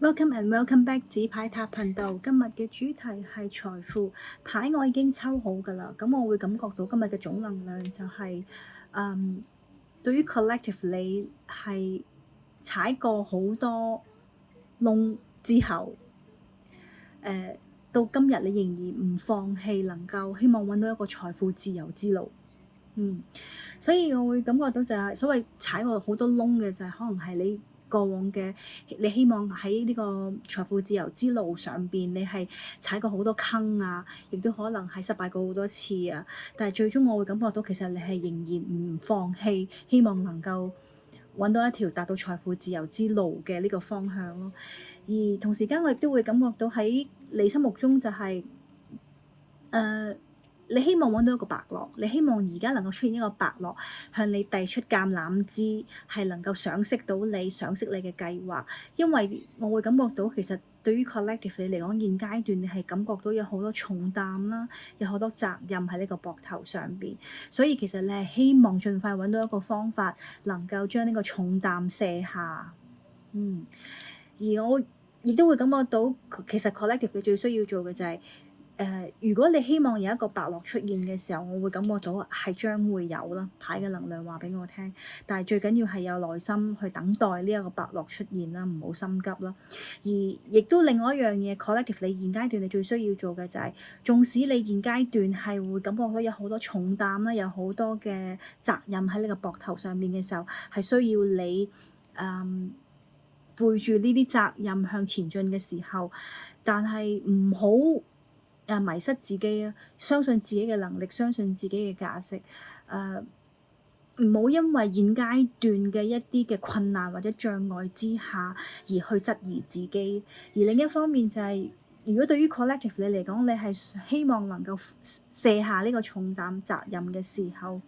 Welcome and welcome back 紙牌塔頻道。今日嘅主題係財富牌，我已經抽好㗎啦。咁我會感覺到今日嘅總能量就係、對於 collective 你係踩過好多窿之後，到今日你仍然唔放棄，能夠希望揾到一個財富自由之路。所以我會感覺到就係、所謂踩過好多窿嘅就係、可能係你過往嘅，你希望喺呢個財富自由之路上邊，你係踩過好多坑啊，亦都可能係失敗過好多次啊。但係最終我會感覺到其實你係仍然唔放棄，希望能夠揾到一條達到財富自由之路嘅呢個方向咯。而同時間我亦都會感覺到喺你心目中就係、你希望揾到一個伯樂，你希望而家能夠出現一個伯樂向你遞出橄欖枝，係能夠賞識到你，賞識你嘅計劃。因為我會感覺到其實對於 collective 你嚟講，現階段你係感覺到有好多重擔啦，有好多責任喺呢個膊頭上邊，所以其實你係希望盡快揾到一個方法，能夠將呢個重擔卸下。而我亦都會感覺到其實 collective 你最需要做嘅就係、如果你希望有一個伯樂出現嘅時候，我會感覺到係將會有啦，牌嘅能量話俾我聽。但係最緊要係有耐心去等待呢一個伯樂出現啦，唔好心急啦。而亦都另外一樣嘢，collective 你現階段你最需要做嘅就係、縱使你現階段係會感覺到有好多重擔啦，有好多嘅責任喺你個膊頭上面嘅時候，係需要你背住呢啲責任向前進嘅時候，但係唔好迷失自己啊！相信自己嘅能力，相信自己嘅價值。唔好因為現階段嘅一啲嘅困難或者障礙之下而去質疑自己。而另一方面就係、如果對於 collective 你嚟講，你係希望能夠卸下呢個重擔責任嘅時候，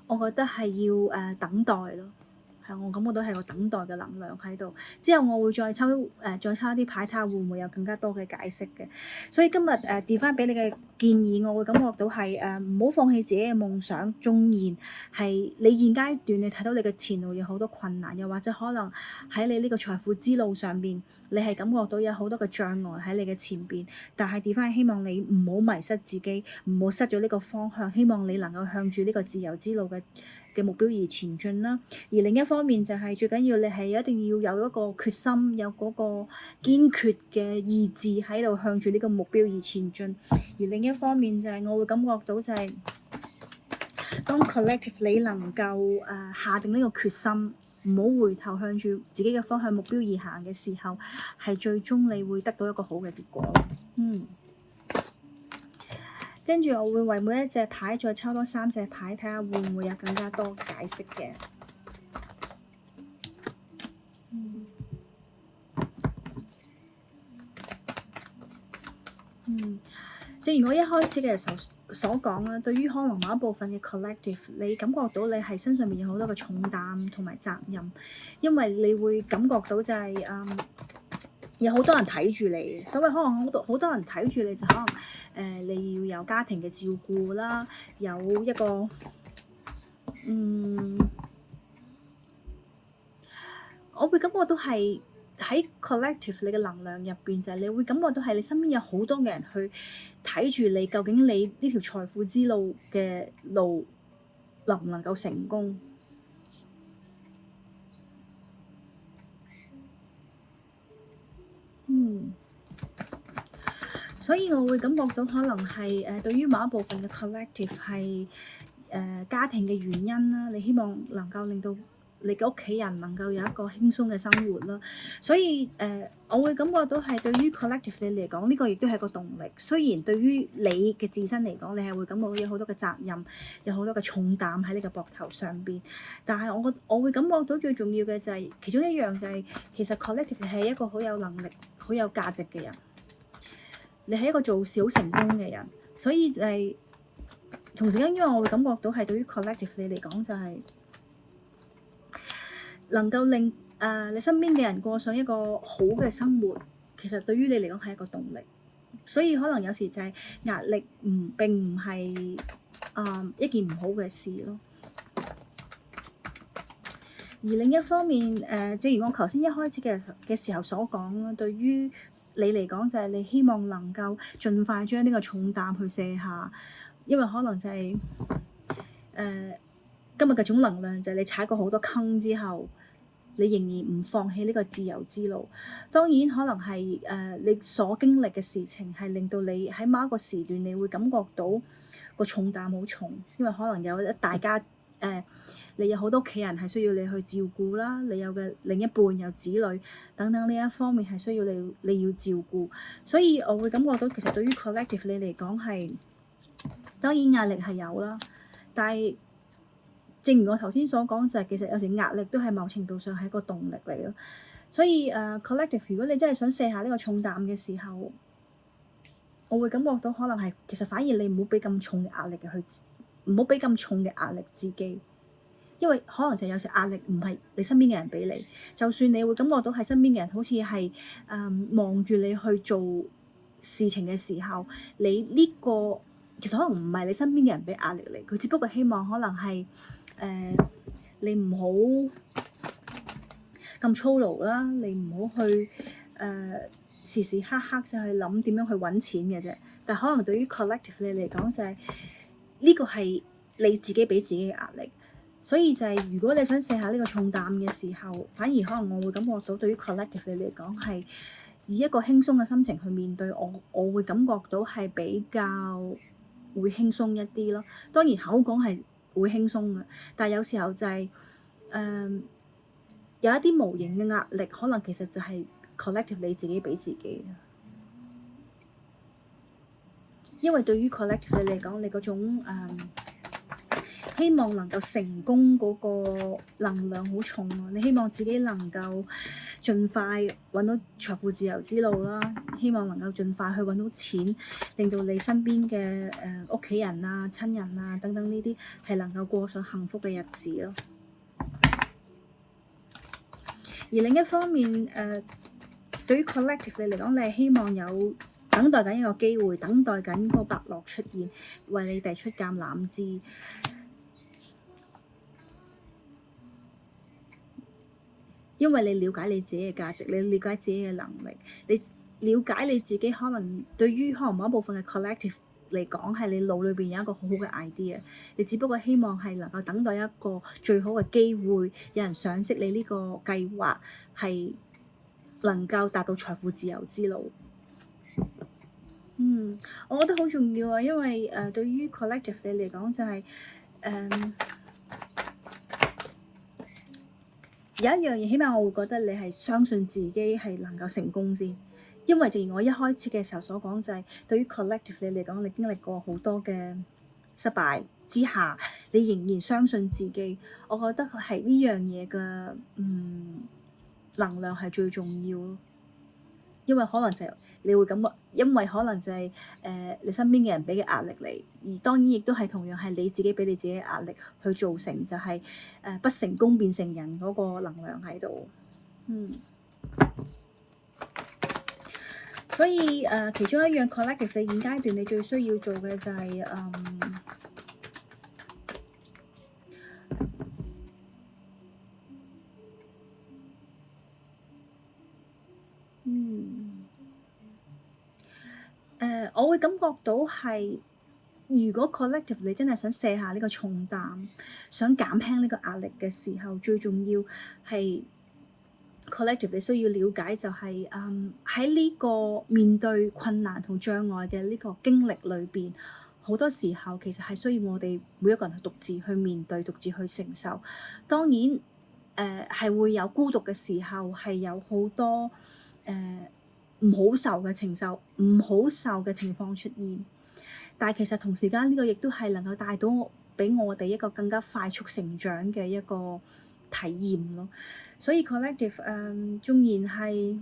我覺得係要等待咯。我感覺到係個等待嘅能量喺度，之後我會再抽再抽一啲牌，睇下會唔會有更加多嘅解釋嘅。所以今日調翻俾你嘅建議，我會感覺到係唔好放棄自己嘅夢想，縱然係你現階段你睇到你嘅前路有好多困難，又或者可能喺你呢個財富之路上邊，你係感覺到有好多嘅障礙喺你嘅前邊，但係調翻希望你唔好迷失自己，唔好失咗呢個方向，希望你能夠向住呢個自由之路嘅目標而前進啦。而另一方面就係、最緊要你係一定要有一個決心，有嗰個堅決嘅意志喺度向住呢個目標而前進。而另一方面就係、我會感覺到就係、當 collective 你能夠下定呢個決心，唔好回頭向住自己嘅方向目標而行嘅時候，係最終你會得到一個好嘅結果。跟住我會為每一隻牌再抽多3隻牌，睇下會唔會有更加多解釋嘅。正如我一開始嘅時候所講啦，對於可能某一部分嘅 collective，你感覺到你係身上面有好多嘅重擔同埋責任，因為你會感覺到就係、有好多人睇住你，所謂可能好多人睇住你就可能你要有家庭嘅照顧啦，有一個我會感覺到係喺 collective 你嘅能量入邊就係、你會感覺到係你身邊有好多嘅人去睇住你，究竟你呢條財富之路嘅路能唔能夠成功？所以我會感覺到可能係對於某一部分嘅 collective 係家庭嘅原因啦，你希望能夠令到你嘅屋企人能夠有一個輕鬆嘅生活啦。所以我會感覺到係對於 collective 你嚟講，呢個亦都係個動力。雖然對於你嘅自身嚟講，你係會感覺到有好多嘅責任，有好多嘅重擔喺你嘅膊頭上邊，但係我會感覺到最重要嘅就係、其中一樣就係、其實 collective 係一個好有能力、好有價值嘅人。你係一個做事好成功嘅人，所以就係、同時間，因為我會感覺到係對於 collective 你嚟講就係、能夠令你身邊嘅人過上一個好嘅生活，其實對於你嚟講係一個動力。所以可能有時就係壓力並唔係一件唔好嘅事咯。而另一方面，正如我頭先一開始嘅時候所講啦，對於你嚟講就係你希望能夠盡快將呢個重擔去卸下，因為可能就係今日嘅種能量就係你踩過好多坑之後，你仍然唔放棄呢個自由之路。當然可能係你所經歷嘅事情係令到你喺某一個時段，你會感覺到個重擔好重，因為可能有一大家你有好多屋企人係需要你去照顧啦，你有嘅另一半有子女等等呢一方面係需要你要照顧，所以我會感覺到其實對於 collective 你嚟講係當然壓力係有啦，但係正如我頭先所講就係其實有時壓力都係某程度上係一個動力嚟咯，所以collective 如果你真係想卸下呢個重擔嘅時候，我會感覺到可能係其實反而你唔好俾咁重嘅壓力唔好俾咁重嘅壓力自己。因為可能就有時壓力唔係你身邊嘅人俾你，就算你會感覺到係身邊嘅人好似係望住你去做事情嘅時候，你呢個其實可能唔係你身邊嘅人俾壓力你，佢只不過希望可能係你唔好咁操勞啦，你唔好去時時刻刻就去諗點樣去揾錢嘅啫。但可能對於 collective 你嚟講就係呢個係你自己俾自己嘅壓力。所以就係如果你想卸下呢個重擔嘅時候，反而可能我會感覺到對於 collective 你嚟講係以一個輕鬆嘅心情去面對，我會感覺到係比較會輕鬆一啲咯。當然口講係會輕鬆嘅，但係有時候就係有一啲無形嘅壓力，可能其實就係 collective 你自己俾自己。因為對於 collective 你嚟講，你嗰種希望能夠成功嗰個能量好重啊！你希望自己能夠盡快揾到財富自由之路啦，希望能夠盡快去揾到錢，令到你身邊嘅屋企人啊、親人啊等等呢啲係能夠過上幸福嘅日子咯。而另一方面，對於 collective 你嚟講，你係希望有等待緊一個機會，等待緊個伯樂出現，為你哋出橄欖枝。因為你了解你自己嘅價值，你了解自己嘅能力，你了解你自己可能對於可能某一部分嘅 collective 嚟講係你腦裏邊有一個好好嘅 idea，你只不過希望係能夠等待一個最好嘅機會，有人賞識你呢個計劃係能夠達到財富自由之路。我覺得好重要啊，因為對於 collective 你嚟講就係有一樣嘢，起碼我會覺得你係相信自己係能夠成功先，因為正如我一開始嘅時候所講，就係對於 collective 你嚟講，你經歷過好多嘅失敗之下，你仍然相信自己，我覺得係呢樣嘢嘅能量係最重要咯。因為可能就係你會感覺，因為可能就係你身邊嘅人俾嘅壓力你，而當然亦都係同樣係你自己俾你自己嘅壓力去造成，就係不成功變成人嗰個能量喺度。所以其中一樣 collective 你現階段你最需要做嘅就係我會感覺到係，如果 collective 你真係想卸下呢個重擔，想減輕呢個壓力嘅時候，最重要係 collective 你需要了解就係喺呢個面對困難同障礙嘅呢個經歷裏邊，好多時候其實係需要我哋每一個人獨自去面對、獨自去承受。當然係會有孤獨嘅時候，係有好多唔好受嘅承受、唔好受嘅情況出現，但係其實同時間呢個亦都係能夠帶到俾我哋一個更加快速成長嘅一個體驗咯。所以 collective 縱然係，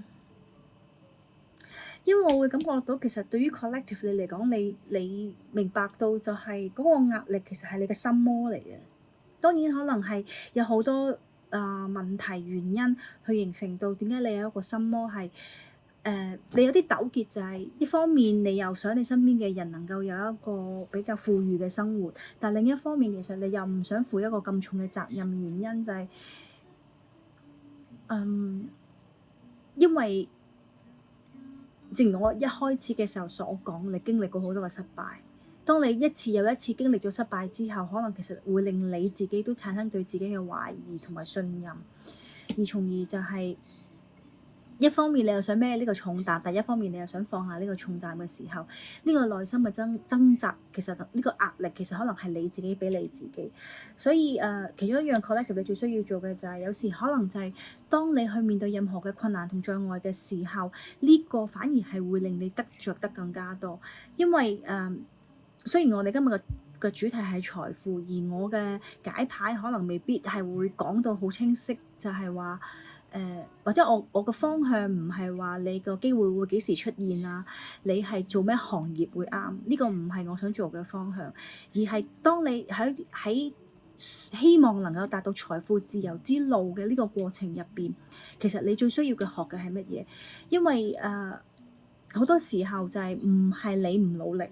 因為我會感覺到其實對於 collective 你嚟講，你明白到就係嗰個壓力其實係你嘅心魔嚟嘅。當然可能係有好多問題原因去形成到點解你有一個心魔係。你有啲糾結就係一方面你又想你身邊嘅人能夠有一個比較富裕嘅生活，但另一方面其實你又唔想負一個咁重嘅責任，原因就係因為正如我一開始嘅時候所講，你經歷過好多嘅失敗。當你一次又一次經歷咗失敗之後，可能其實會令你自己都產生對自己嘅懷疑同埋信任，而從而就係一方面你又想孭呢個重擔，但一方面你又想放下呢個重擔嘅時候，呢個內心嘅掙扎，其實呢個壓力其實可能係你自己俾你自己。所以其中一樣 collective 你最需要做嘅就係有時可能就係當你去面對任何嘅困難同障礙嘅時候，呢個反而係會令你得着得更加多。因為雖然我哋今日嘅主題係財富，而我嘅解牌可能未必係會講到好清晰，就係話或者我個方向唔係話你個機會會幾時出現啊，你係做咩行業會啱？呢個唔係我想做嘅方向，而係當你喺希望能夠達到財富自由之路嘅呢個過程入邊，其實你最需要嘅學嘅係乜嘢？因為好多時候就係唔係你唔努力，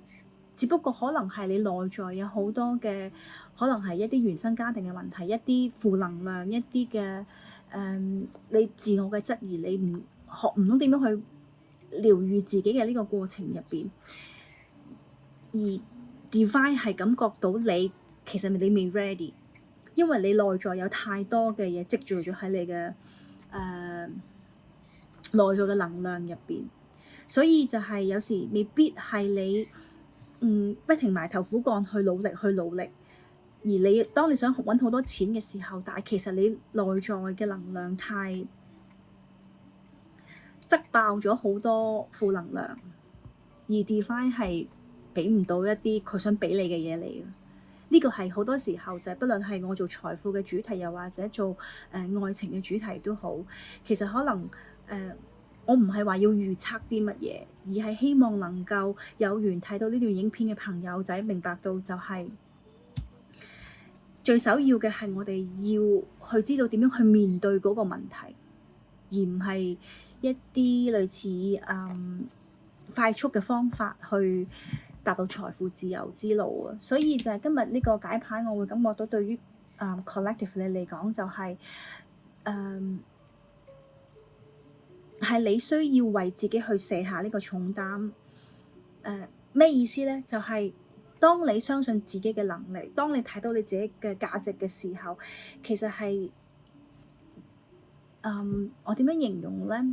只不過可能係你內在有好多嘅，可能係一啲原生家庭嘅問題，一啲負能量，一啲嘅你自我嘅質疑，你唔學唔到點樣去療愈自己嘅呢個過程入邊，而 Divine 係感覺到你其實你未 ready，因為你內在有太多嘅嘢積聚咗喺你嘅內在嘅能量入邊，所以就係有時未必係你不停埋頭苦幹去努力，而你當你想揾好多錢嘅時候，但係其實你內在嘅能量太擠爆咗好多負能量，而 Divine 係俾唔到一啲佢想俾你嘅嘢嚟嘅。呢個係好多時候就係，不論係我做財富嘅主題，又或者做愛情嘅主題都好，其實可能我唔係話要預測啲乜嘢，而係希望能夠有緣睇到呢段影片嘅朋友仔明白到就係最首要嘅係我哋要去知道點樣去面對嗰個問題，而唔係一啲類似快速嘅方法去達到財富自由之路啊。所以就係今日呢個解牌，我會感覺到對於collective 你嚟講就係係你需要為自己去卸下呢個重擔。咩意思咧？就係當你相信自己嘅能力，當你睇到你自己嘅價值嘅時候，其實係我點樣形容咧？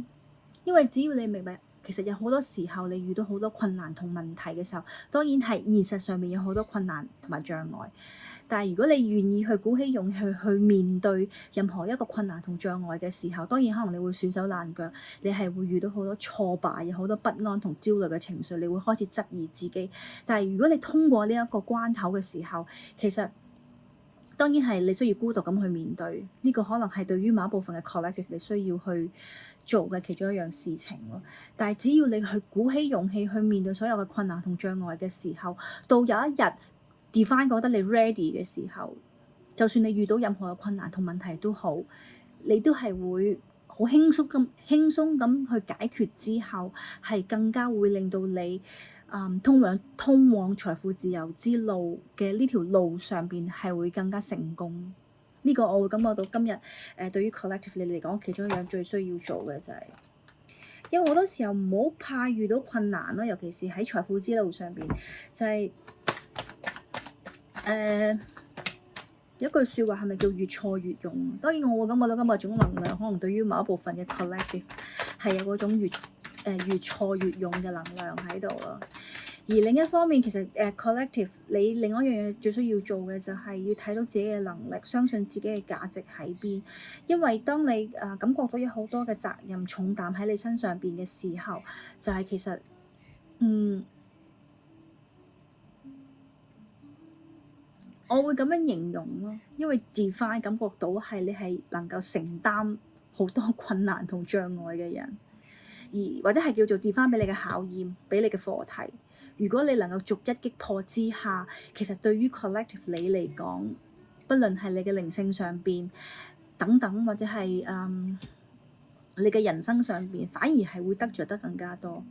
因為只要你明白，其實有好多時候你遇到好多困難同問題嘅時候，當然係現實上面有好多困難同埋障礙。但係如果你願意去鼓起勇氣去面對任何一個困難同障礙嘅時候，當然可能你會損手爛腳，你係會遇到好多挫敗，有好多不安同焦慮嘅情緒，你會開始質疑自己。但係如果你通過呢一個關口嘅時候，其實當然係你需要孤獨咁去面對，呢個可能係對於某一部分嘅 collective 你需要去做嘅其中一樣事情咯。但係只要你去鼓起勇氣去面對所有嘅困難同障礙嘅時候，到有一日Divine 覺得你 ready 嘅時候，就算你遇到任何嘅困難同問題都好，你都係會好輕鬆咁去解決之後，係更加會令到你通往財富自由之路嘅呢條路上邊係會更加成功。呢個我會感覺到今日對於 collective 你嚟講，其中一樣最需要做嘅就係，因為好多時候唔好怕遇到困難咯，尤其是喺財富之路上邊，就係有一句説話係咪叫越挫越勇？當然我會感覺到今日種能量可能對於某一部分嘅 collective 係有嗰種越挫越勇嘅能量喺度咯。而另一方面，其實collective 你另外一樣嘢最需要做嘅就係要睇到自己嘅能力，相信自己嘅價值喺邊。因為當你感覺到有好多嘅責任重擔喺你身上邊嘅時候，就係其實我會咁樣形容咯，因為 Divine 感覺到係你係能夠承擔好多困難同障礙嘅人，而或者係叫做 Divine 俾你嘅考驗，俾你嘅課題。如果你能夠逐一擊破之下，其實對於 collective 你嚟講，不論係你嘅靈性上邊等等，或者係你嘅人生上邊，反而係會得着得更加多。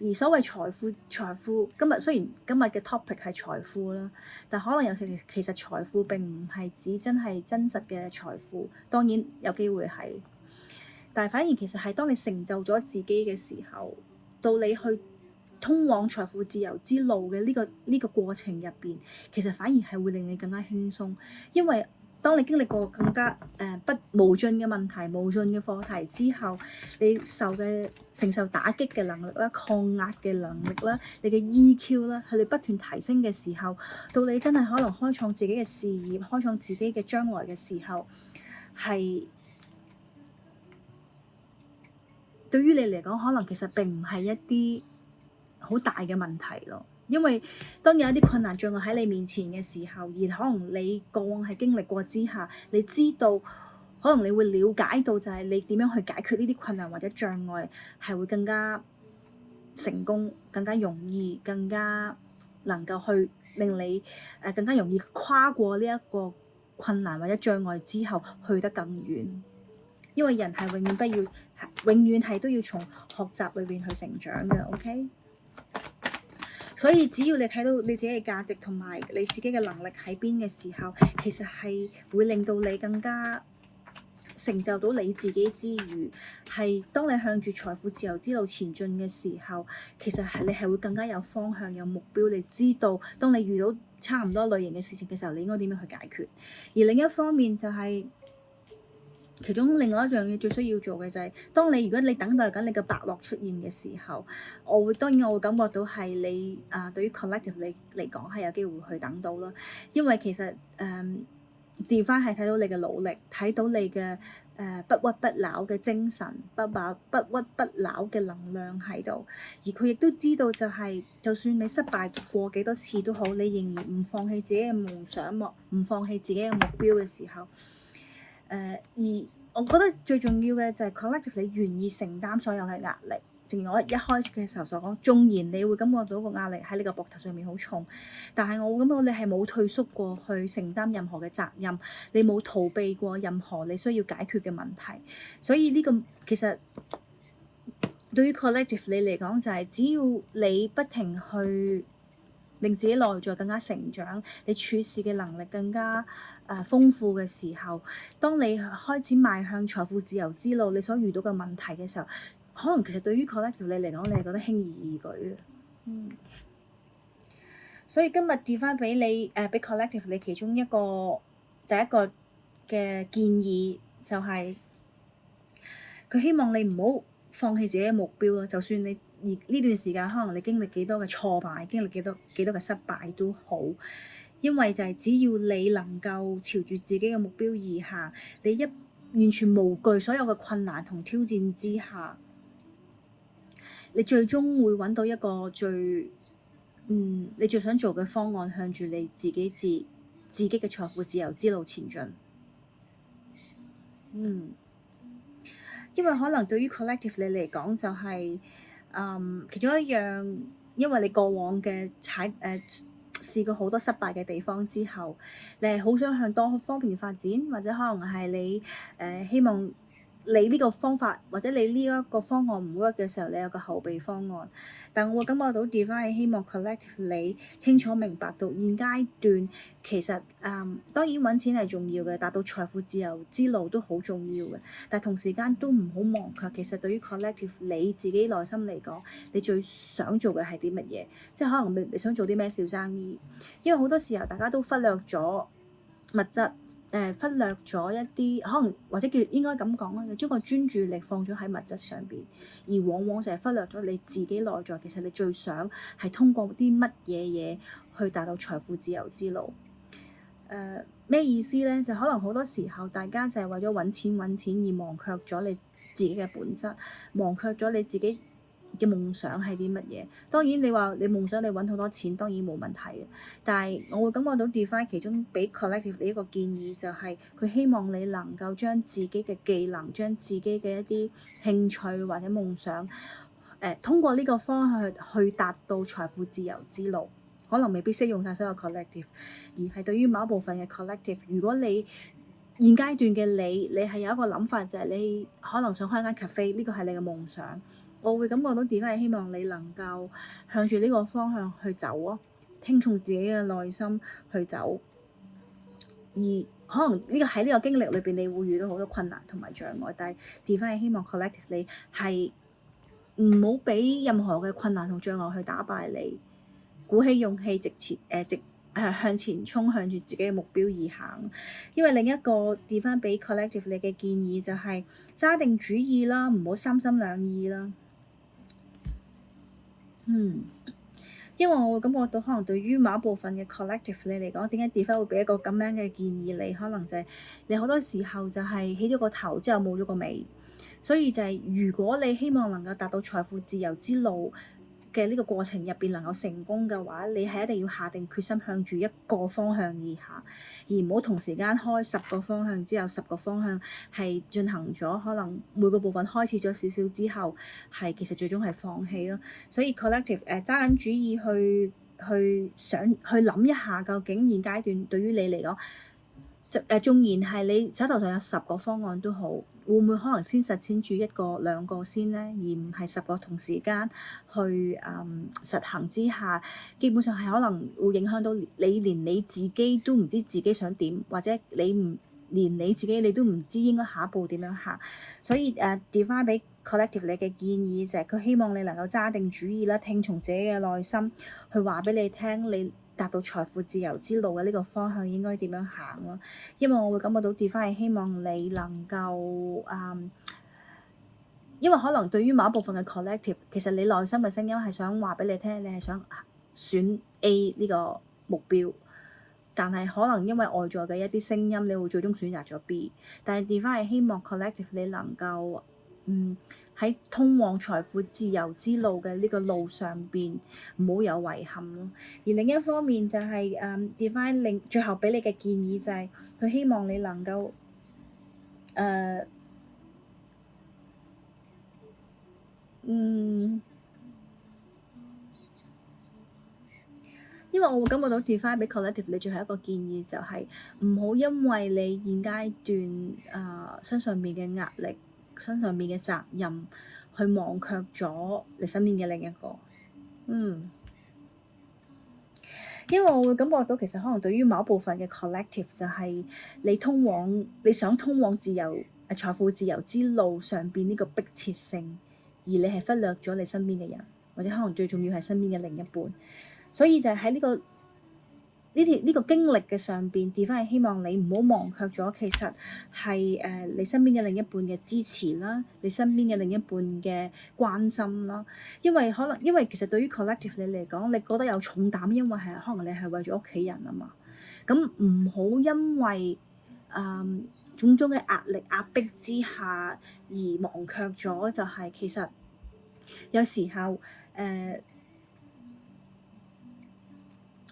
而所謂財富，今日雖然今日嘅 topic 係財富啦，但可能有時其實財富並唔係指真係真實嘅財富，當然有機會係。但係反而其實係當你成就咗自己嘅時候，到你去通往財富自由之路嘅呢個過程入邊，其實反而係會令你更加輕鬆，因為當你經歷過更加無盡嘅問題、無盡嘅課題之後，你承受打擊嘅能力啦、抗壓嘅能力啦、你嘅 EQ 啦，係你不斷提升嘅時候，到你真係可能開創自己嘅事業、開創自己嘅將來嘅時候，係對於你嚟講，可能其實並唔係一啲好大嘅問題咯。因為當有一啲困難障礙喺你面前嘅時候，而可能你過往係經歷過之下，你知道可能你會了解到就係你點樣去解決呢啲困難或者障礙，係會更加成功、更加容易、更加能夠去令你更加容易跨過呢一個困難或者障礙之後去得更遠。因為人係永遠係都要從學習裏邊去成長嘅，OK？所以只要你睇到你自己嘅價值同埋你自己嘅能力喺邊嘅時候，其實係會令到你更加成就到你自己之餘，係當你向住財富自由之路前進嘅時候，其實係你係會更加有方向、有目標，你知道當你遇到差唔多類型嘅事情嘅時候，你應該點樣去解決。而另一方面就係其中另外一樣嘢最需要做嘅就係，如果你等待緊你嘅伯樂出現嘅時候，當然我會感覺到係你對於 collective 你嚟講係有機會去等到啦，因為其實Divine 係睇到你嘅努力，睇到你嘅不屈不撓嘅精神，不屈不撓嘅能量喺度，而佢亦都知道就係，就算你失敗過幾多次都好，你仍然唔放棄自己嘅夢想，唔放棄自己嘅目標嘅時候。而我覺得最重要嘅就係 collective 你願意承擔所有嘅壓力，正如我一開始嘅時候所講，縱然你會感覺到個壓力喺你個膊頭上面好重，但係我會感覺你係冇退縮過去承擔任何嘅責任，你冇逃避過任何你需要解決嘅問題，所以呢個其實對於 collective 你嚟講就係，只要你不停去令自己內在更加成長，你處事嘅能力更加豐富嘅時候，當你開始邁向財富自由之路，你所遇到嘅問題嘅時候，可能其實對於 collective 你嚟講，你係覺得輕而易舉嘅。所以今日跌翻俾你俾 collective 你其中一個第一個嘅建議就係，佢希望你唔好放棄自己嘅目標咯，就算你呢段時間可能你經歷幾多嘅挫敗，經歷幾多嘅失敗都好，因為就係只要你能夠朝住自己嘅目標而行，你完全無懼所有嘅困難同挑戰之下，你最終會揾到一個你最想做嘅方案，向住你自己嘅財富自由之路前進。因為可能對於 collective 你嚟講就係其中一樣，因為你過往嘅試過好多失敗嘅地方之後，你係好想向多方面發展，或者可能係你希望你呢個方法或者你呢一個方案唔 work 嘅時候，你有個後備方案。但我會感覺到 Divine 係希望 collective 你清楚明白到現階段其實當然揾錢係重要嘅，達到財富自由之路都好重要嘅。但同時間都唔好忘卻，其實對於 collective 你自己內心嚟講，你最想做嘅係啲乜嘢？即係可能你想做啲咩小生意？因為好多時候大家都忽略咗物質。忽略咗一啲可能或者應該咁講啦，你將個專注力放咗喺物質上邊，而往往就係忽略咗你自己內在。其實你最想係通過啲乜嘢嘢去達到財富自由之路？咩意思咧？就可能好多時候大家就係為咗揾錢而忘卻咗你自己嘅本質，忘卻咗你自己嘅夢想係啲乜嘢？當然你話你夢想你揾好多錢，當然冇問題嘅。但係我會感覺到 Divine 其中俾 collective 呢一個建議就係，佢希望你能夠將自己嘅技能、將自己嘅一啲興趣或者夢想，通過呢個方向去達到財富自由之路。可能未必適用晒所有 collective， 而係對於某一部分嘅 collective， 如果你現階段嘅你係有一個諗法，就係你可能想開間 cafe， 呢個係你嘅夢想。我會感覺到點解係希望你能夠向住呢個方向去走咯，聽從自己嘅內心去走。而可能喺呢個經歷裏邊，你會遇到好多困難同埋障礙，但係 Divine 係希望 collective 你係唔好俾任何嘅困難同障礙去打敗你，鼓起勇氣向前衝，向住自己嘅目標而行。因為另一個 Divine 俾 collective 你嘅建議就係揸定主意啦，唔好三心兩意啦。因為我會感覺到可能對於某一部分嘅 collective 你嚟講，點解 Divine 會俾一個咁樣嘅建議你？可能就係你好多時候就係起咗個頭之後冇咗個尾，所以就係如果你希望能夠達到財富自由之路嘅呢個過程入邊能夠成功嘅話，你係一定要下定決心向住一個方向而行，而唔好同時間開10個方向之後10個方向係進行咗，可能每個部分開始咗少少之後，係其實最終係放棄咯。所以 collective 揸緊主意去諗一下，究竟現階段對於你嚟講，縱然係你手頭上有10個方案都好，會唔會可能先實踐住1個2個先呢？而唔係10個同時間去實行之下，基本上係可能會影響到你連你自己都唔知自己想點，或者連你自己你都唔知應該下一步點樣行。所以Divine 俾 collective 你嘅建議就係佢希望你能夠揸定主意啦，聽從自己嘅內心去話俾你聽，你達到財富自由之路嘅呢個方向應該點樣行咯。因為我會感覺到 Divine 係希望你能夠因為可能對於某一部分嘅 collective， 其實你內心嘅聲音係想話俾你聽，你係想選 A 呢個目標，但係可能因為外在嘅一啲聲音，你會最終選擇咗 B。但係 Divine 係希望 collective 你能夠喺通往財富自由之路嘅呢個路上邊唔好有遺憾咯。而另一方面就係Divine 最後俾你嘅建議就係佢希望你能夠因為我會感覺到 Divine 俾 collective 你最後一個建議就係唔好因為你現階段身上面嘅壓力、身上面嘅責任，去忘卻咗你身邊嘅另一個。因為我會感覺到其實可能對於某一部分嘅 collective 就係你想通往財富自由之路上邊呢個迫切性，而你係忽略咗你身邊嘅人，或者可能最重要係身邊嘅另一半。所以就係喺呢個經歷嘅上邊，Divine係希望你唔好忘卻咗，其實係你身邊嘅另一半嘅支持啦，你身邊嘅另一半嘅關心啦。因為其實對於 collective 你嚟講，你覺得有重擔，因為可能你係為咗屋企人啊嘛。咁唔好因為種種嘅壓力壓迫之下而忘卻咗，就係其實有時候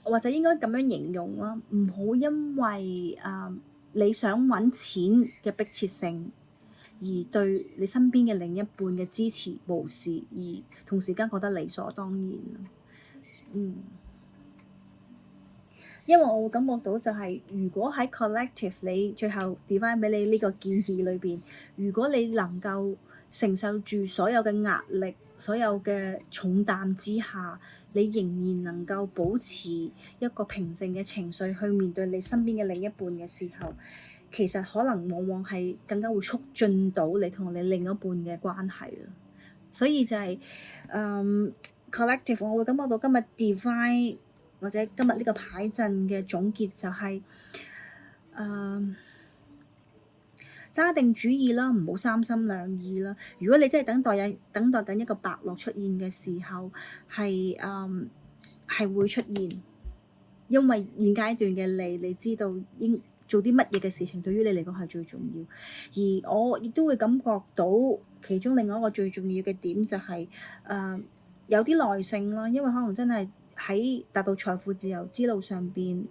或者應該咁樣形容啦，唔好因為你想揾錢嘅迫切性，而對你身邊嘅另一半嘅支持無視，而同時間覺得理所當然。因為我會感覺到就係，如果喺 collective 你最後 Divine 俾你呢個建議裏邊，如果你能夠承受住所有嘅壓力、所有嘅重擔之下，你仍然能夠保持一個平靜嘅情緒去面對你身邊嘅另一半嘅時候，其實可能往往係更加會促進到你同你另一半嘅關係咯。所以就係collective， 我會感覺到今日 Divine 或者今日呢個牌陣嘅總結就係揸定主意啦，唔好三心兩意啦。如果你真係等待緊一個伯樂出現嘅時候，係會出現，因為現階段嘅你知道應做啲乜嘢嘅事情對於你嚟講係最重要。而我亦都會感覺到其中另外一個最重要嘅點就係有啲耐性啦，因為可能真係喺達到財富自由之路上邊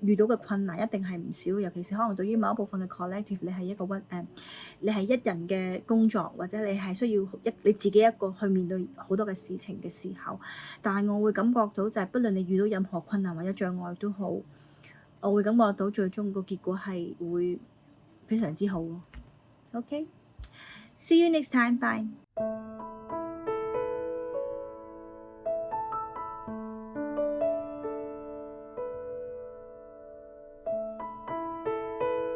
遇到嘅困難一定係唔少，尤其是可能對於某一部分嘅 collective， 你係你係一人嘅工作，或者你係需要你自己一個去面對好多嘅事情嘅時候，但係我會感覺到就係不論你遇到任何困難或者障礙都好，我會感覺到最終個結果係會非常之好咯。OK，see you next time，bye。